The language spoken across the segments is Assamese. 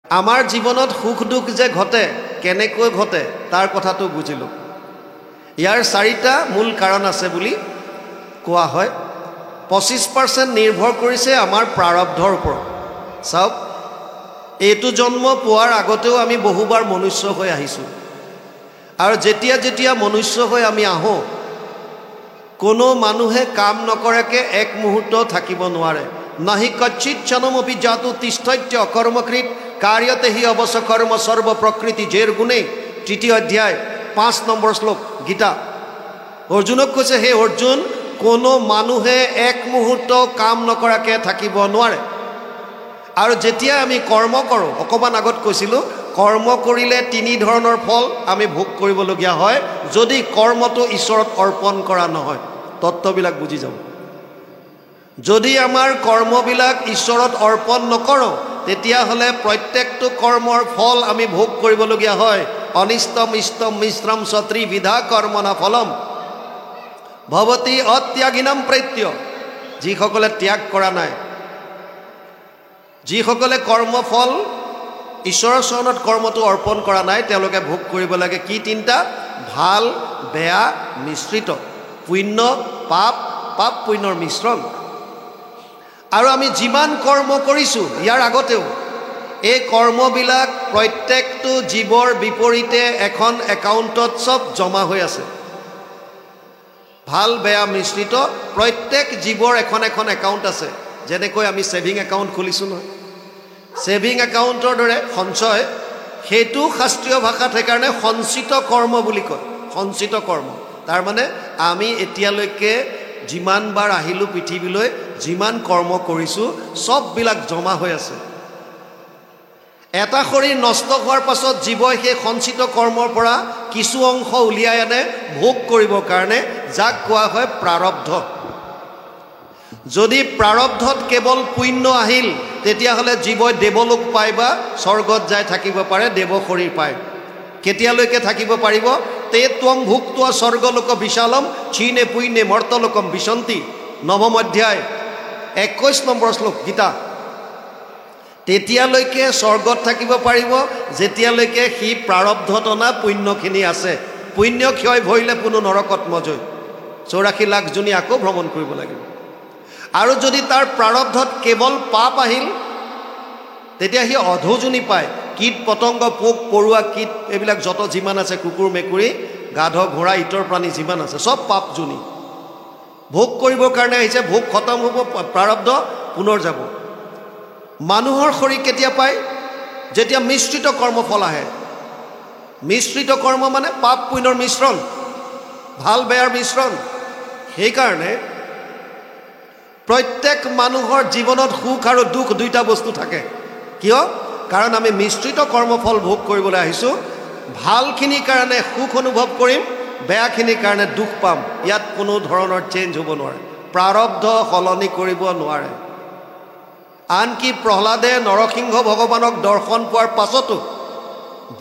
আমাৰ জীৱনত সুখ দুখ যে ঘটে কেনেকৈ ঘটে তাৰ কথাটো বুজিলোঁ। ইয়াৰ 4টা মূল কাৰণ আছে বুলি কোৱা হয়। 25% নিৰ্ভৰ কৰিছে আমাৰ প্ৰাৰব্ধৰ ওপৰত। চাওক, এইটো জন্ম পোৱাৰ আগতেও আমি বহুবাৰ মনুষ্য হৈ আহিছোঁ, আৰু যেতিয়া যেতিয়া মনুষ্য হৈ আমি আহোঁ, কোনো মানুহে কাম নকৰাকৈ এক মুহূৰ্ত থাকিব নোৱাৰে। নাহি কচ্চিৎ ক্ষণমপি জাতু তিষ্ঠত্য অকৰ্মকৃত কাৰ্যতে হি অৱশ্য কৰ্ম সৰ্ব প্ৰকৃতি জেৰ গুণে। 3য় অধ্যায় 5 নম্বৰ শ্লোক গীতা। অৰ্জুনক কৈছে, হে অৰ্জুন, কোনো মানুহে এক মুহূৰ্ত কাম নকৰাকৈ থাকিব নোৱাৰে। আৰু যেতিয়া আমি কৰ্ম কৰোঁ, অকণমান আগত কৈছিলোঁ, কৰ্ম কৰিলে 3 ধৰণৰ ফল আমি ভোগ কৰিবলগীয়া হয় যদি কৰ্মটো ঈশ্বৰত অৰ্পণ কৰা নহয়। তত্ত্ববিলাক বুজি যাব। যদি আমাৰ কৰ্মবিলাক ঈশ্বৰত অৰ্পণ নকৰোঁ, তেতিয়াহ'লে প্ৰত্যেকটো কৰ্মৰ ফল আমি ভোগ কৰিবলগীয়া হয়। অনিষ্টম ইষ্টম মিশ্ৰম ত্ৰিবিধা কৰ্মনা ফলম ভৱতি অত্যাগিনম প্ৰত্য। যিসকলে ত্যাগ কৰা নাই, যিসকলে কৰ্মফল ঈশ্বৰৰ চৰণত কৰ্মটো অৰ্পণ কৰা নাই, তেওঁলোকে ভোগ কৰিব লাগে কি 3টা? ভাল বেয়া মিশ্ৰিত, পুণ্য পাপ, পাপ পুণ্যৰ মিশ্ৰণ। আৰু আমি যিমান কৰ্ম কৰিছোঁ ইয়াৰ আগতেও, এই কৰ্মবিলাক প্ৰত্যেকটো জীৱৰ বিপৰীতে এখন একাউণ্টত চব জমা হৈ আছে। ভাল বেয়া মিশ্ৰিত প্ৰত্যেক জীৱৰ এখন এখন একাউণ্ট আছে। যেনেকৈ আমি ছেভিং একাউণ্ট খুলিছোঁ নহয়, ছেভিং একাউণ্টৰ দৰে সঞ্চয়, সেইটো শাস্ত্ৰীয় ভাষাত সেইকাৰণে সঞ্চিত কৰ্ম বুলি কয়। সঞ্চিত কৰ্ম তাৰমানে আমি এতিয়ালৈকে যিমান বাৰ আহিলোঁ পৃথিৱীলৈ, যিমান কৰ্ম কৰিছোঁ চববিলাক জমা হৈ আছে। এটা শৰীৰ নষ্ট হোৱাৰ পাছত জীৱই সেই সঞ্চিত কৰ্মৰ পৰা কিছু অংশ উলিয়াই আনে ভোগ কৰিবৰ কাৰণে, যাক কোৱা হয় প্ৰাৰব্ধ। যদি প্ৰাৰব্ধত কেৱল পুণ্য আহিল, তেতিয়াহ'লে জীৱই দেৱলোক পায় বা স্বৰ্গত যায় থাকিব পাৰে, দেৱ শৰীৰ পায়। কেতিয়ালৈকে থাকিব পাৰিব? তে ত্বং ভুক্ত্বা স্বৰ্গলোক বিশালম ক্ষীণে পুণ্যে মৰ্তলোকম বিশন্তি। 9ম অধ্যায় 21 নম্বৰ শ্লোক গীতা। তেতিয়ালৈকে স্বৰ্গত থাকিব পাৰিব যেতিয়ালৈকে সি প্ৰাৰব্ধত অনা পুণ্যখিনি আছে। পুণ্য ক্ষয় ভৰিলে কোনো নৰকত নজয়। 84 লাখ জনী আকৌ ভ্ৰমণ কৰিব লাগিব। আৰু যদি তাৰ প্ৰাৰব্ধত কেৱল পাপ আহিল, তেতিয়া সি অধোজনী পায়। কীট পতংগ পোক পৰুৱা কীট এইবিলাক যত যিমান আছে, কুকুৰ মেকুৰী গাধ ঘোঁৰা ইতৰ প্ৰাণী যিমান আছে, চব পাপ জনী। ভোগ কৰিবৰ কাৰণে আহিছে, ভোগ খতম হ'ব, প্ৰাৰব্ধ পুনৰ যাব। মানুহৰ শৰীৰ কেতিয়া পায়? যেতিয়া মিশ্ৰিত কৰ্মফল আহে। মিশ্ৰিত কৰ্ম মানে পাপ পুণ্যৰ মিশ্ৰণ, ভাল বেয়াৰ মিশ্ৰণ। সেইকাৰণে প্ৰত্যেক মানুহৰ জীৱনত সুখ আৰু দুখ 2টা বস্তু থাকে। কিয়? কাৰণ আমি মিশ্ৰিত কৰ্মফল ভোগ কৰিবলৈ আহিছোঁ। ভালখিনিৰ কাৰণে সুখ অনুভৱ কৰিম, বেয়াখিনিৰ কাৰণে দুখ পাম। ইয়াত কোনো ধৰণৰ চেঞ্জ হ'ব নোৱাৰে, প্ৰাৰব্ধ সলনি কৰিব নোৱাৰে। আনকি প্ৰহ্লাদে নৰসিংহ ভগৱানক দৰ্শন পোৱাৰ পাছতো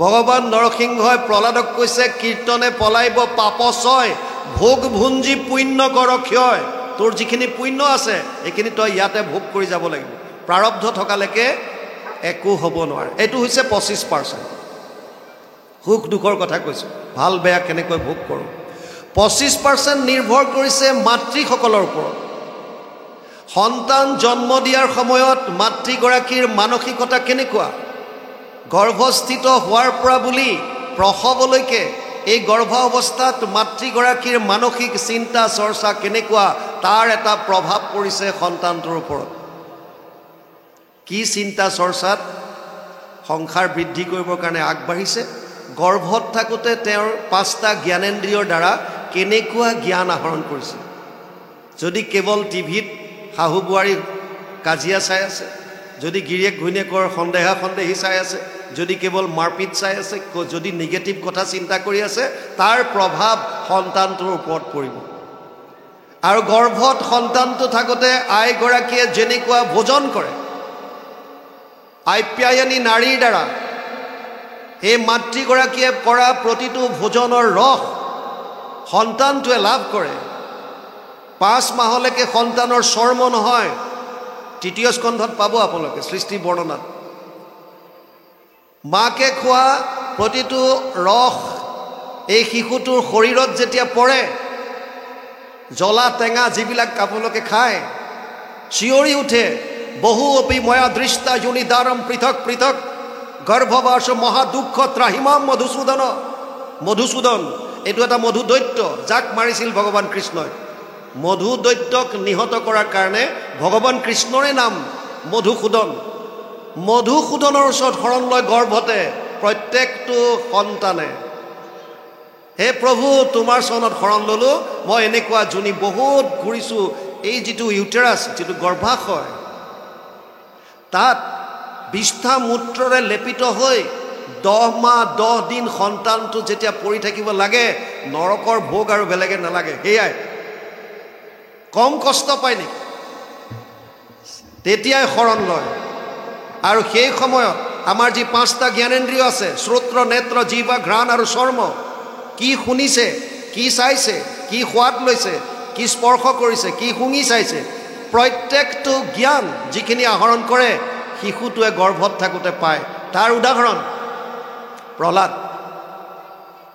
ভগৱান নৰসিংহই প্ৰহ্লাদক কৈছে, কীৰ্তনে পলাইব পাপচয় ভোগ ভুঞ্জি পুণ্য কৰ ক্ষয়। তোৰ যিখিনি পুণ্য আছে সেইখিনি তই ইয়াতে ভোগ কৰি যাব লাগিব, প্ৰাৰব্ধ থকালৈকে একো হ'ব নোৱাৰে। এইটো হৈছে 25%। সুখ দুখৰ কথা কৈছোঁ, ভাল বেয়া কেনেকৈ ভোগ কৰোঁ। 25% নিৰ্ভৰ কৰিছে মাতৃসকলৰ ওপৰত। সন্তান জন্ম দিয়াৰ সময়ত মাতৃগৰাকীৰ মানসিকতা কেনেকুৱা? গৰ্ভস্থিত হোৱাৰ পৰা বুলি প্ৰসৱলৈকে এই গৰ্ভাৱস্থাত মাতৃগৰাকীৰ মানসিক চিন্তা চৰ্চা কেনেকুৱা, তাৰ এটা প্ৰভাৱ পৰিছে সন্তানটোৰ ওপৰত। কি চিন্তা চৰ্চাত সংসাৰ বৃদ্ধি কৰিবৰ কাৰণে আগবাঢ়িছে, গৰ্ভত থাকোঁতে তেওঁৰ 5টা জ্ঞানেন্দ্ৰিয়ৰ দ্বাৰা কেনেকুৱা জ্ঞান আহৰণ কৰিছে। যদি কেৱল টিভিত শাহু বোৱাৰী কাজিয়া চাই আছে, যদি গিৰিয়েক ঘৈণীয়েকৰ সন্দেহা সন্দেহী চাই আছে, যদি কেৱল মাৰপিট চাই আছে, যদি নিগেটিভ কথা চিন্তা কৰি আছে, তাৰ প্ৰভাৱ সন্তানটোৰ ওপৰত পৰিব। আৰু গৰ্ভত সন্তানটো থাকোঁতে আইগৰাকীয়ে যেনেকুৱা ভোজন কৰে, আপ্যায়নী নাৰীৰ দ্বাৰা এই মাতৃগৰাকীয়ে কৰা প্ৰতিটো ভোজনৰ ৰস সন্তানটোৱে লাভ কৰে। 5 মাহলৈকে সন্তানৰ চৰ্ম নহয়। 3য় স্কন্ধত পাব আপোনালোকে সৃষ্টি বৰ্ণনাত। মাকে খোৱা প্ৰতিটো ৰস এই শিশুটোৰ শৰীৰত যেতিয়া পৰে, জ্বলা টেঙা যিবিলাক আপোনালোকে খায়, চিঞৰি উঠে, বহু অপি ময়া দৃষ্টা যোনিদাৰম পৃথক পৃথক গৰ্ভবাস মহাদুঃখ ত্ৰাহিমাম মধুসূদন। মধুসূদন এইটো এটা মধু দৈত্য, যাক মাৰিছিল ভগৱান কৃষ্ণই। মধু দৈত্যক নিহত কৰাৰ কাৰণে ভগৱান কৃষ্ণৰে নাম মধুসূদন। মধুসূদনৰ ওচৰত শৰণ লয় গৰ্ভতে প্ৰত্যেকটো সন্তানে। হে প্ৰভু, তোমাৰ চৰণত শৰণ ল'লোঁ। মই এনেকুৱা যোনি বহুত ঘূৰিছোঁ, এই যিটো ইউটেৰাছ, যিটো গৰ্ভাশয়, তাত বিষ্ঠা মূত্ৰৰে লেপিত হৈ 10 মাহ 10 দিন সন্তানটো যেতিয়া পৰি থাকিব লাগে, নৰকৰ ভোগ আৰু বেলেগে নালাগে। সেয়াই কম কষ্ট পায় নেকি? তেতিয়াই শৰণ লয়। আৰু সেই সময়ত আমাৰ যি 5টা জ্ঞানেন্দ্ৰিয় আছে, শ্ৰোত্ৰ, নেত্ৰ, জিহ্বা, ঘ্ৰাণ আৰু চৰ্ম, কি শুনিছে, কি চাইছে, কি সোৱাদ লৈছে, কি স্পৰ্শ কৰিছে, কি শুঙি চাইছে, প্ৰত্যেকটো জ্ঞান যিখিনি আহৰণ কৰে শিশুটোৱে গৰ্ভত থাকোঁতে পায়। তাৰ উদাহৰণ প্ৰহ্লাদ।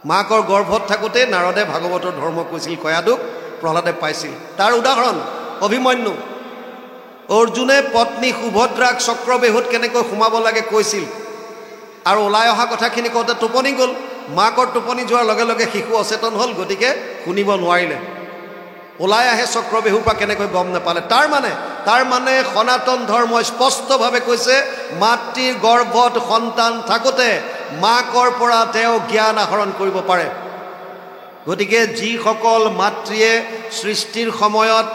মাকৰ গৰ্ভত থাকোঁতে নাৰদে ভাগৱতৰ ধৰ্ম কৈছিল, কয়াদুক প্ৰহ্লাদে পাইছিল। তাৰ উদাহৰণ অভিমন্যু। অৰ্জুনে পত্নী সুভদ্ৰাক চক্ৰবেহুত কেনেকৈ সোমাব লাগে কৈছিল, আৰু ওলাই অহা কথাখিনি কওঁতে টোপনি গ'ল। মাকৰ টোপনি যোৱাৰ লগে লগে শিশু অচেতন হ'ল, গতিকে শুনিব নোৱাৰিলে। ওলাই আহে চক্ৰবেহুৰ পৰা, কেনেকৈ গম নাপালে। তাৰ মানে সনাতন ধৰ্মই স্পষ্টভাৱে কৈছে, মাতৃৰ গৰ্ভত সন্তান থাকোঁতে মাকৰ পৰা তেওঁ জ্ঞান আহৰণ কৰিব পাৰে। গতিকে যিসকল মাতৃয়ে সৃষ্টিৰ সময়ত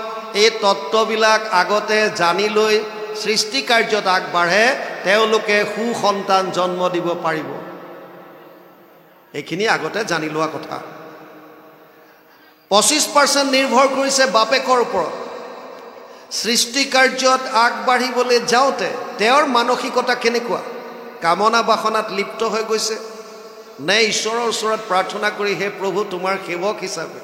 এই তত্ত্ববিলাক আগতে জানি লৈ সৃষ্টি কাৰ্যত আগবাঢ়ে, তেওঁলোকে সুসন্তান জন্ম দিব পাৰিব। এইখিনি আগতে জানি লোৱা কথা। 25% নিৰ্ভৰ কৰিছে বাপেকৰ ওপৰত। সৃষ্টি কাৰ্যত আগবাঢ়িবলৈ যাওঁতে তেওঁৰ মানসিকতা কেনেকুৱা? কামনা বাসনাত লিপ্ত হৈ গৈছে নে ঈশ্বৰৰ ওচৰত প্ৰাৰ্থনা কৰি, হে প্ৰভু, তোমাৰ সেৱক হিচাপে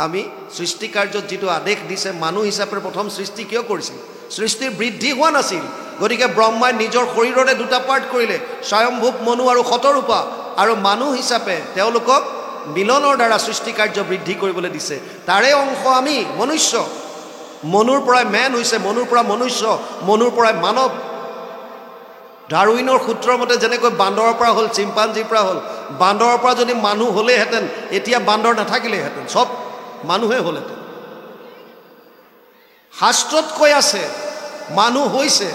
আমি সৃষ্টি কাৰ্যত যিটো আদেশ দিছে, মানুহ হিচাপে প্ৰথম সৃষ্টি কিয় কৰিছিল? সৃষ্টিৰ বৃদ্ধি হোৱা নাছিল। গতিকে ব্ৰহ্মাই নিজৰ শৰীৰৰে 2টা পাৰ্ট কৰিলে, স্বয়ম্ভূৱ মনু আৰু শতৰূপা, আৰু মানুহ হিচাপে তেওঁলোকক মিলনৰ দ্বাৰা সৃষ্টি কাৰ্য বৃদ্ধি কৰিবলৈ দিছে। তাৰে অংশ আমি মনুষ্য। মনুৰ পৰাই মেন হৈছে, মনুৰ পৰা মনুষ্য, মনুৰ পৰাই মানৱ। ডাৰউইনৰ সূত্ৰৰ মতে যেনেকৈ বান্দৰৰ পৰা হ'ল, চিম্পাঞ্জিৰ পৰা হ'ল, বান্দৰৰ পৰা যদি মানুহ হ'লেহেঁতেন এতিয়া বান্দৰ নাথাকিলেহেঁতেন, চব মানুহে হ'লহেঁতেন। শাস্ত্ৰত কৈ আছে মানুহ হৈছে,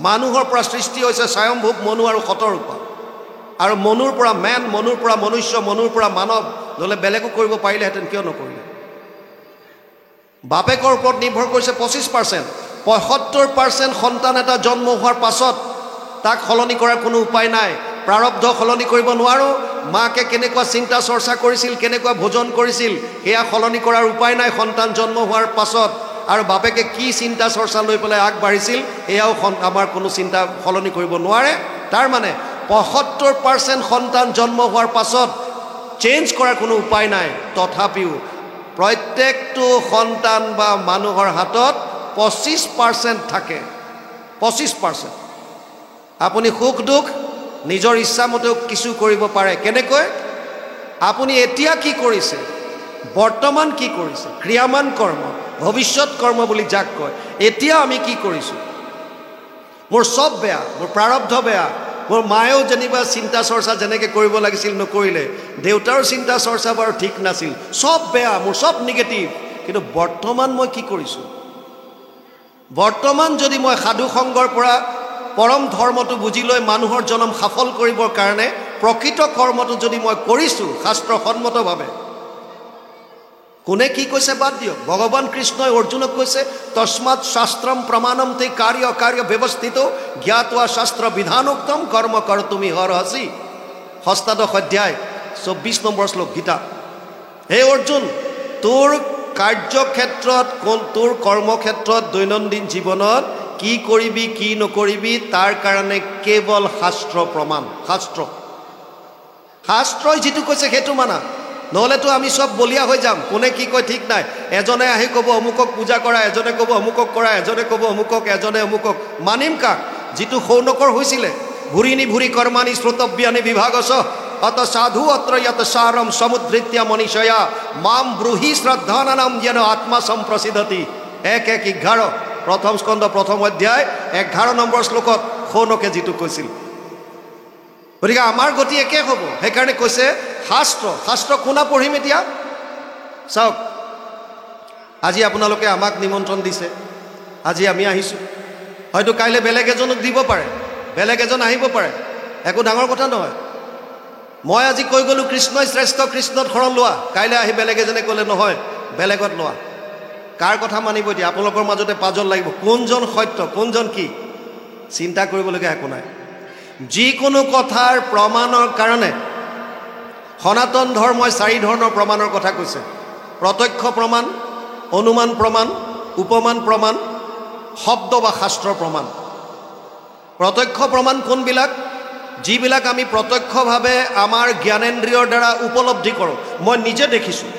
মানুহৰ পৰা সৃষ্টি হৈছে স্বয়ম্ভূৱ মনু আৰু শতৰূপা, আৰু মনুৰ পৰা মেন, মনুৰ পৰা মনুষ্য, মনুৰ পৰা মানৱ। নহ'লে বেলেগো কৰিব পাৰিলেহেঁতেন, কিয় নকৰিলে? বাপেকৰ ওপৰত নিৰ্ভৰ কৰিছে 25%। 75% সন্তান এটা জন্ম হোৱাৰ পাছত তাক সলনি কৰাৰ কোনো উপায় নাই। প্ৰাৰব্ধ সলনি কৰিব নোৱাৰোঁ। মাকে কেনেকুৱা চিন্তা চৰ্চা কৰিছিল, কেনেকুৱা ভোজন কৰিছিল, সেয়া সলনি কৰাৰ উপায় নাই সন্তান জন্ম হোৱাৰ পাছত। আৰু বাপেকে কি চিন্তা চৰ্চা লৈ পেলাই আগবাঢ়িছিল, সেয়াও আমাৰ কোনো চিন্তা সলনি কৰিব নোৱাৰে। তাৰ মানে 75% সন্তান জন্ম হোৱাৰ পাছত চেঞ্জ কৰাৰ কোনো উপায় নাই। তথাপিও প্ৰত্যেকটো সন্তান বা মানুহৰ হাতত 25% থাকে। 25%। আপুনি সুখ দুখ নিজৰ ইচ্ছামতেও কিছু কৰিব পাৰে। কেনেকৈ? আপুনি এতিয়া কি কৰিছে, বৰ্তমান কি কৰিছে, ক্ৰিয়ামান কৰ্ম, ভৱিষ্যত কৰ্ম বুলি যাক কয়। এতিয়া আমি কি কৰিছোঁ? মোৰ চব বেয়া, মোৰ প্ৰাৰব্ধ বেয়া। মোৰ মায়েও যেনিবা চিন্তা চৰ্চা যেনেকৈ কৰিব লাগিছিল নকৰিলে, দেউতাৰো চিন্তা চৰ্চা বাৰু ঠিক নাছিল, চব বেয়া, মোৰ চব নিগেটিভ। কিন্তু বৰ্তমান মই কি কৰিছোঁ? বৰ্তমান যদি মই সাধু সংগৰ পৰা পৰম ধৰ্মটো বুজি লৈ মানুহৰ জনম সফল কৰিবৰ কাৰণে প্ৰকৃত কৰ্মটো যদি মই কৰিছোঁ শাস্ত্ৰসন্মতভাৱে, কোনে কি কৈছে বাদ দিয়ক। ভগৱান কৃষ্ণই অৰ্জুনক কৈছে, তস্মাৎ শাস্ত্ৰম প্ৰমাণম তে কাৰ্য কাৰ্য ব্যৱস্থিত জ্ঞাতৱা শাস্ত্ৰ বিধানোক্তম কৰ্ম কৰ তুমি হৰহসি। 8 অধ্যায় 24 নম্বৰ শ্লোক গীতা। হে অৰ্জুন, তোৰ কাৰ্যক্ষেত্ৰত, তোৰ কৰ্মক্ষেত্ৰত, দৈনন্দিন জীৱনত কি কৰিবি কি নকৰিবি তাৰ কাৰণে কেৱল শাস্ত্ৰ প্ৰমাণ। শাস্ত্ৰই যিটো কৈছে সেইটো মানা, নহ'লেতো আমি চব বলিয়া হৈ যাম। কোনে কি কয় ঠিক নাই। এজনে আহি ক'ব অমুকক পূজা কৰা, এজনে ক'ব অমুকক কৰা, এজনে ক'ব অমুকক, এজনে অমুকক। মানিম কাক? যিটো শৌনকৰ হৈছিলে, ভূৰিণী ভূৰি কৰ্মাণি শ্ৰোতব্যানি বিভাগস অত সাধু অত্ৰ ইয়ত সাৰম সমুদ্ৰিত্য মনীষয়া মাম ব্ৰুহি শ্ৰদ্ধানানাম যেন আত্মা সম্প্ৰসিদ্ধতি 1:11 প্ৰথম স্কন্ধ প্ৰথম অধ্যায় 11 নম্বৰ শ্লোকত শৌনকে যিটো কৈছিল। গতিকে আমাৰ গতি একে হ'ব। সেইকাৰণে কৈছে শাস্ত্ৰ কোনা পঢ়িম এতিয়া চাওক। আজি আপোনালোকে আমাক নিমন্ত্ৰণ দিছে, আজি আমি আহিছোঁ, হয়তো কাইলৈ বেলেগ এজনক দিব পাৰে, বেলেগ এজন আহিব পাৰে, একো ডাঙৰ কথা নহয়। মই আজি কৈ গ'লোঁ কৃষ্ণই শ্ৰেষ্ঠ, কৃষ্ণত শৰণ লোৱা, কাইলৈ আহি বেলেগ এজনে ক'লে নহয় বেলেগত লোৱা। কাৰ কথা মানিব এতিয়া? আপোনালোকৰ মাজতে পাজল লাগিব, কোনজন সত্য কোনজন কি, চিন্তা কৰিবলগীয়া একো নাই। যিকোনো কথাৰ প্ৰমাণৰ কাৰণে সনাতন ধৰ্মই 4 ধৰণৰ প্ৰমাণৰ কথা কৈছে: প্ৰত্যক্ষ প্ৰমাণ, অনুমান প্ৰমাণ, উপমান প্ৰমাণ, শব্দ বা শাস্ত্ৰৰ প্ৰমাণ। প্ৰত্যক্ষ প্ৰমাণ কোনবিলাক? যিবিলাক আমি প্ৰত্যক্ষভাৱে আমাৰ জ্ঞানেন্দ্ৰিয়ৰ দ্বাৰা উপলব্ধি কৰোঁ। মই নিজে দেখিছোঁ,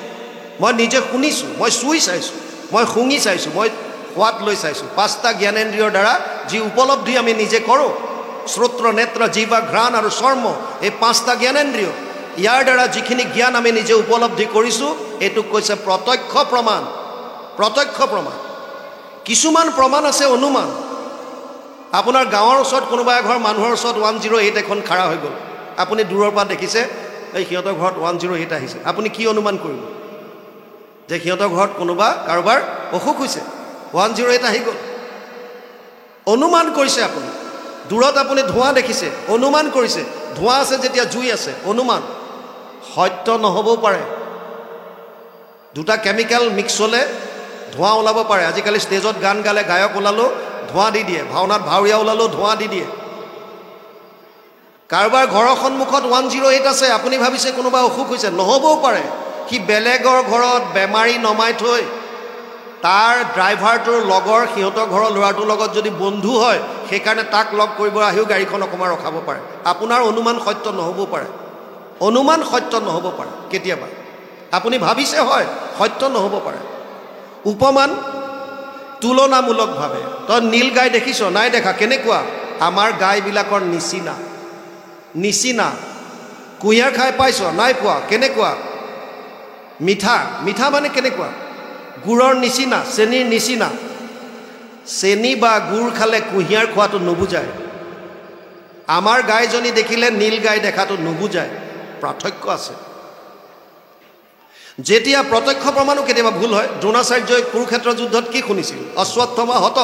মই নিজে শুনিছোঁ, মই চুই চাইছোঁ, মই শুঙি চাইছোঁ, মই সোৱাদ লৈ চাইছোঁ। 5টা জ্ঞানেন্দ্ৰিয়ৰ দ্বাৰা যি উপলব্ধি আমি নিজে কৰোঁ, শ্ৰোত্ৰ, নেত্ৰ, জিহ্বা, ঘ্ৰাণ আৰু চৰ্ম, এই 5টা জ্ঞানেন্দ্ৰিয়, ইয়াৰ দ্বাৰা যিখিনি জ্ঞান আমি নিজে উপলব্ধি কৰিছোঁ, এইটোক কৈছে প্ৰত্যক্ষ প্ৰমাণ। প্ৰত্যক্ষ প্ৰমাণ। কিছুমান প্ৰমাণ আছে অনুমান। আপোনাৰ গাঁৱৰ ওচৰত কোনোবা এঘৰ মানুহৰ ওচৰত 108 এখন খাৰা হৈ গ'ল, আপুনি দূৰৰ পৰা দেখিছে এই সিহঁতৰ ঘৰত 108 আহিছে। আপুনি কি অনুমান কৰিব? যে সিহঁতৰ ঘৰত কোনোবা কাৰোবাৰ অসুখ হৈছে, 108 আহি গ'ল। অনুমান কৰিছে আপুনি। দূৰত আপুনি ধোঁৱা দেখিছে, অনুমান কৰিছে, ধোঁৱা আছে যেতিয়া জুই আছে, অনুমান। সত্য নহ'বও পাৰে। 2টা কেমিকেল মিক্স হ'লে ধোঁৱা ওলাব পাৰে। আজিকালি ষ্টেজত গান গালে গায়ক ওলালেও ধোঁৱা দি দিয়ে, ভাওনাত ভাৱৰীয়া ওলালেও ধোঁৱা দি দিয়ে। কাৰোবাৰ ঘৰৰ সন্মুখত 108 আছে, আপুনি ভাবিছে কোনোবা অসুখ হৈছে, নহ'বও পাৰে। সি বেলেগৰ ঘৰত বেমাৰী নমাই থৈ তাৰ ড্ৰাইভাৰটোৰ লগৰ সিহঁতৰ ঘৰৰ ল'ৰাটোৰ লগত যদি বন্ধু হয়, সেইকাৰণে তাক লগ কৰিব আহিও গাড়ীখন অকণমান ৰখাব পাৰে। আপোনাৰ অনুমান সত্য নহ'বও পাৰে। অনুমান সত্য নহ'ব পাৰে কেতিয়াবা। আপুনি ভাবিছে হয়, সত্য নহ'ব পাৰে। উপমান, তুলনামূলকভাৱে। তই নীল গাই দেখিছ? নাই দেখা। কেনেকুৱা? আমাৰ গাইবিলাকৰ নিচিনা। নিচিনা। কুঁহিয়াৰ খাই পাইছ? নাই পোৱা। কেনেকুৱা? মিঠা। মিঠা মানে কেনেকুৱা? গুড়ৰ নিচিনা, চেনিৰ নিচিনা। চেনি বা গুড় খালে কুঁহিয়াৰ খোৱাটো নুবুজায়। আমাৰ গাইজনী দেখিলে নীল গাই দেখাটো নুবুজায়, পাৰ্থক্য আছে। যেতিয়া প্ৰত্যক্ষ প্ৰমাণো কেতিয়াবা ভুল হয়। দ্ৰোণাচাৰ্যই কুৰুক্ষেত্ৰ যুদ্ধত কি শুনিছিল? অশ্বত্থমা হত।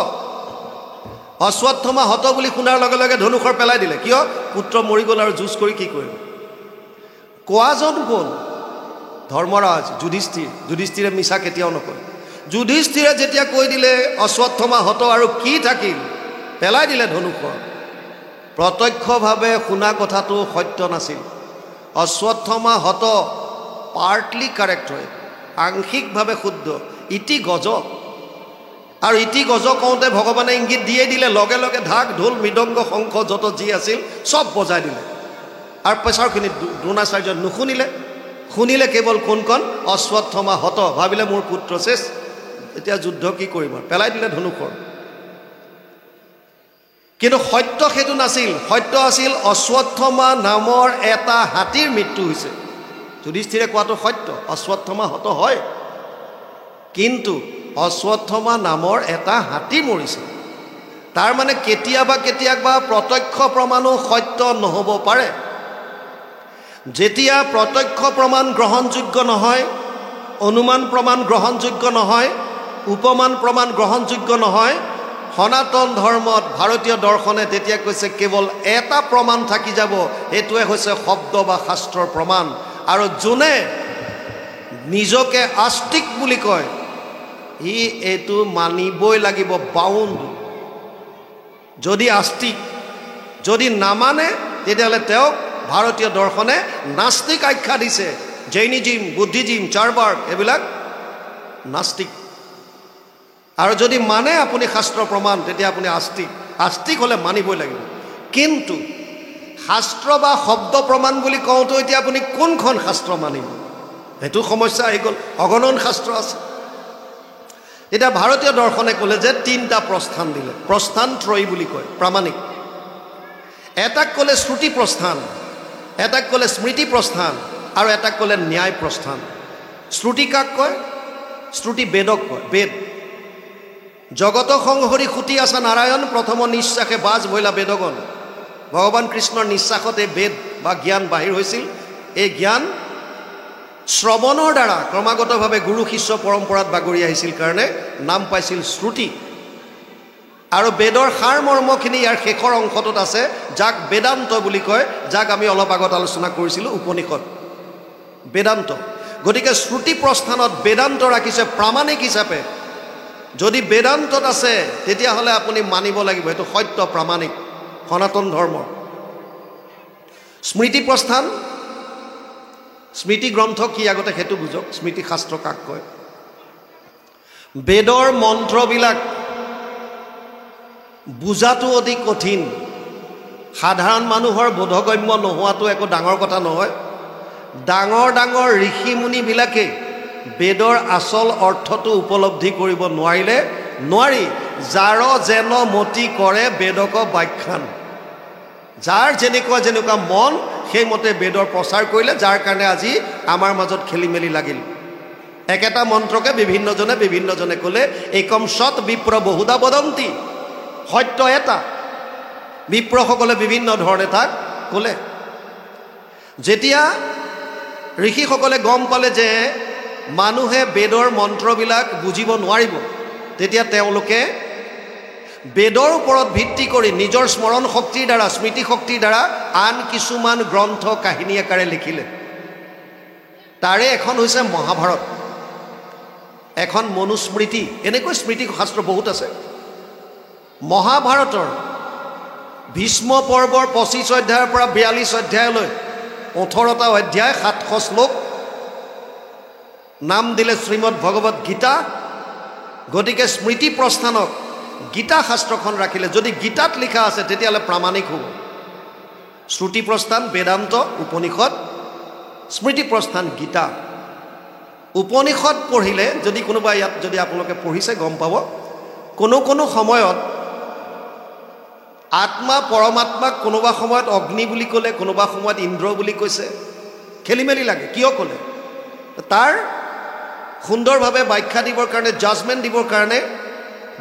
অশ্বত্থমা হত বুলি শুনাৰ লগে লগে ধনুষৰ পেলাই দিলে। কিয়? পুত্ৰ মৰি গ'ল আৰু যুঁজ কৰি কি কৰিম? কোৱাজন কোন? ধৰ্মৰাজ যুধিষ্ঠিৰ। যুধিষ্ঠিৰে মিছা কেতিয়াও নকয়। যুধিষ্ঠিৰে যেতিয়া কৈ দিলে অশ্বত্থমা হত আৰু কি থাকিল, পেলাই দিলে ধনুষৰ। প্ৰত্যক্ষভাৱে শুনা কথাটো সত্য নাছিল। অশ্বত্থমা হত পাৰ্টলি কাৰেক্ট হয়, আংশিকভাৱে শুদ্ধ। ইটি গজ, আৰু ইটি গজ কওঁতে ভগৱানে ইংগিত দিয়েই দিলে, লগে লগে ঢাক, ঢোল, মৃদংগ, শংখ যত যি আছিল চব বজাই দিলে। আৰু পেছাৰখিনি দ্ৰোণাচাৰ্য নুশুনিলে। শুনিলে কেৱল কোনখন? অশ্বত্থমা হত। ভাবিলে মোৰ পুত্ৰ শেষ, এতিয়া যুদ্ধ কি কৰিম? পেলাই দিলে ধনুষৰ। কিন্তু সত্য সেইটো নাছিল। সত্য আছিল অশ্বত্থমা নামৰ এটা হাতীৰ মৃত্যু হৈছে। যুধিষ্ঠিৰে কোৱাটো সত্য, অশ্বত্থমা হত হয়, কিন্তু অশ্বত্থমা নামৰ এটা হাতী মৰিছে। তাৰ মানে কেতিয়াবা কেতিয়াবা প্ৰত্যক্ষ প্ৰমাণো সত্য নহ'ব পাৰে। যেতিয়া প্ৰত্যক্ষ প্ৰমাণ গ্ৰহণযোগ্য নহয়, অনুমান প্ৰমাণ গ্ৰহণযোগ্য নহয়, উপমান প্ৰমাণ গ্ৰহণযোগ্য নহয়, সনাতন ধৰ্মত ভাৰতীয় দৰ্শনে তেতিয়া কৈছে কেৱল এটা প্ৰমাণ থাকি যাব, সেইটোৱে হৈছে শব্দ বা শাস্ত্ৰৰ প্ৰমাণ। আৰু যোনে নিজকে আস্তিক বুলি কয়, সি এইটো মানিবই লাগিব, বাউণ্ড। যদি আস্তিক, যদি নামানে, তেতিয়াহ'লে তেওঁক ভাৰতীয় দৰ্শনে নাস্তিক আখ্যা দিছে। জৈনিজিম, বুদ্ধিজিম, চাৰবাৰ্গ এইবিলাক নাস্তিক। আৰু যদি মানে আপুনি শাস্ত্ৰ প্ৰমাণ, তেতিয়া আপুনি আস্তিক। আস্তিক হ'লে মানিবই লাগিব। কিন্তু শাস্ত্ৰ বা শব্দ প্ৰমাণ বুলি কওঁতে এতিয়া আপুনি কোনখন শাস্ত্ৰ মানিব? সেইটো সমস্যা আহি গ'ল। অগণন শাস্ত্ৰ আছে। এতিয়া ভাৰতীয় দৰ্শনে ক'লে যে 3টা প্ৰস্থান দিলে। প্ৰস্থান ত্ৰয়ী বুলি কয়, প্ৰামাণিক। এটাক ক'লে শ্ৰুতি প্ৰস্থান, এটাক ক'লে স্মৃতি প্ৰস্থান, আৰু এটাক ক'লে ন্যায় প্ৰস্থান। শ্ৰুতি কাক কয়? শ্ৰুতি বেদক কয়। বেদ জগত সংহৰি সুতি আছা নাৰায়ণ, প্ৰথম নিশ্বাসে বাজ বইলা বেদগণ। ভগৱান কৃষ্ণৰ নিশ্বাসত এই বেদ বা জ্ঞান বাহিৰ হৈছিল। এই জ্ঞান শ্ৰৱণৰ দ্বাৰা ক্ৰমাগতভাৱে গুৰু শিষ্য পৰম্পৰাত বাগৰি আহিছিল কাৰণে নাম পাইছিল শ্ৰুতি। আৰু বেদৰ সাৰ মৰ্মখিনি ইয়াৰ শেষৰ অংশটোত আছে, যাক বেদান্ত বুলি কয়, যাক আমি অলপ আগত আলোচনা কৰিছিলোঁ, উপনিষদ বেদান্ত। গতিকে শ্ৰুতি প্ৰস্থানত বেদান্ত ৰাখিছে প্ৰামাণিক হিচাপে। যদি বেদান্তত আছে তেতিয়াহ'লে আপুনি মানিব লাগিব, এইটো সত্য প্ৰামাণিক সনাতন ধৰ্ম। স্মৃতি প্ৰস্থান, স্মৃতি গ্ৰন্থ কি আগতে সেইটো বুজক। স্মৃতি শাস্ত্ৰ কাক কয়? বেদৰ মন্ত্ৰবিলাক বুজাটো অতি কঠিন। সাধাৰণ মানুহৰ বোধগম্য নোহোৱাটো একো ডাঙৰ কথা নহয়। ডাঙৰ ডাঙৰ ঋষি মুনিবিলাকে বেদৰ আচল অৰ্থটো উপলব্ধি কৰিব নোৱাৰিলে নোৱাৰি। যাৰ যেন মতি কৰে বেদক ব্যাখ্যান, যাৰ যেনেকুৱা যেনেকুৱা মন সেইমতে বেদৰ প্ৰচাৰ কৰিলে, যাৰ কাৰণে আজি আমাৰ মাজত খেলি মেলি লাগিল। একেটা মন্ত্ৰকে বিভিন্নজনে ক'লে একম সৎ বিপ্ৰ বহুধা বদন্তি, সত্য এটা, বিপ্ৰসকলে বিভিন্ন ধৰণে তাক ক'লে। যেতিয়া ঋষিসকলে গম পালে যে মানুহে বেদৰ মন্ত্ৰবিলাক বুজিব নোৱাৰিব, তেতিয়া তেওঁলোকে বেদৰ ওপৰত ভিত্তি কৰি নিজৰ স্মৰণ শক্তিৰ দ্বাৰা, স্মৃতি শক্তিৰ দ্বাৰা আন কিছুমান গ্ৰন্থ কাহিনী আকাৰে লিখিলে। তাৰে এখন হৈছে মহাভাৰত, এখন মনুস্মৃতি, এনেকৈ স্মৃতি শাস্ত্ৰ বহুত আছে। মহাভাৰতৰ ভীষ্ম পৰ্বৰ 25 অধ্যায়ৰ পৰা 42 অধ্যায়লৈ 18টা অধ্যায়, 700 শ্লোক, নাম দিলে শ্ৰীমদ ভগৱত গীতা। গতিকে স্মৃতি প্ৰস্থানক গীতা শাস্ত্ৰখন ৰাখিলে। যদি গীতাত লিখা আছে তেতিয়াহ'লে প্ৰামাণিক হ'ব। শ্ৰুতি প্ৰস্থান বেদান্ত, উপনিষদ, স্মৃতি প্ৰস্থান গীতা। উপনিষদ পঢ়িলে, যদি কোনোবা ইয়াত যদি আপোনালোকে পঢ়িছে গম পাব, কোনো সময়ত আত্মা পৰমাত্মাক কোনোবা সময়ত অগ্নি বুলি ক'লে, কোনোবা সময়ত ইন্দ্ৰ বুলি কৈছে, খেলি মেলি লাগে। কিয় ক'লে? তাৰ সুন্দৰভাৱে ব্যাখ্যা দিবৰ কাৰণে, জাজমেণ্ট দিবৰ কাৰণে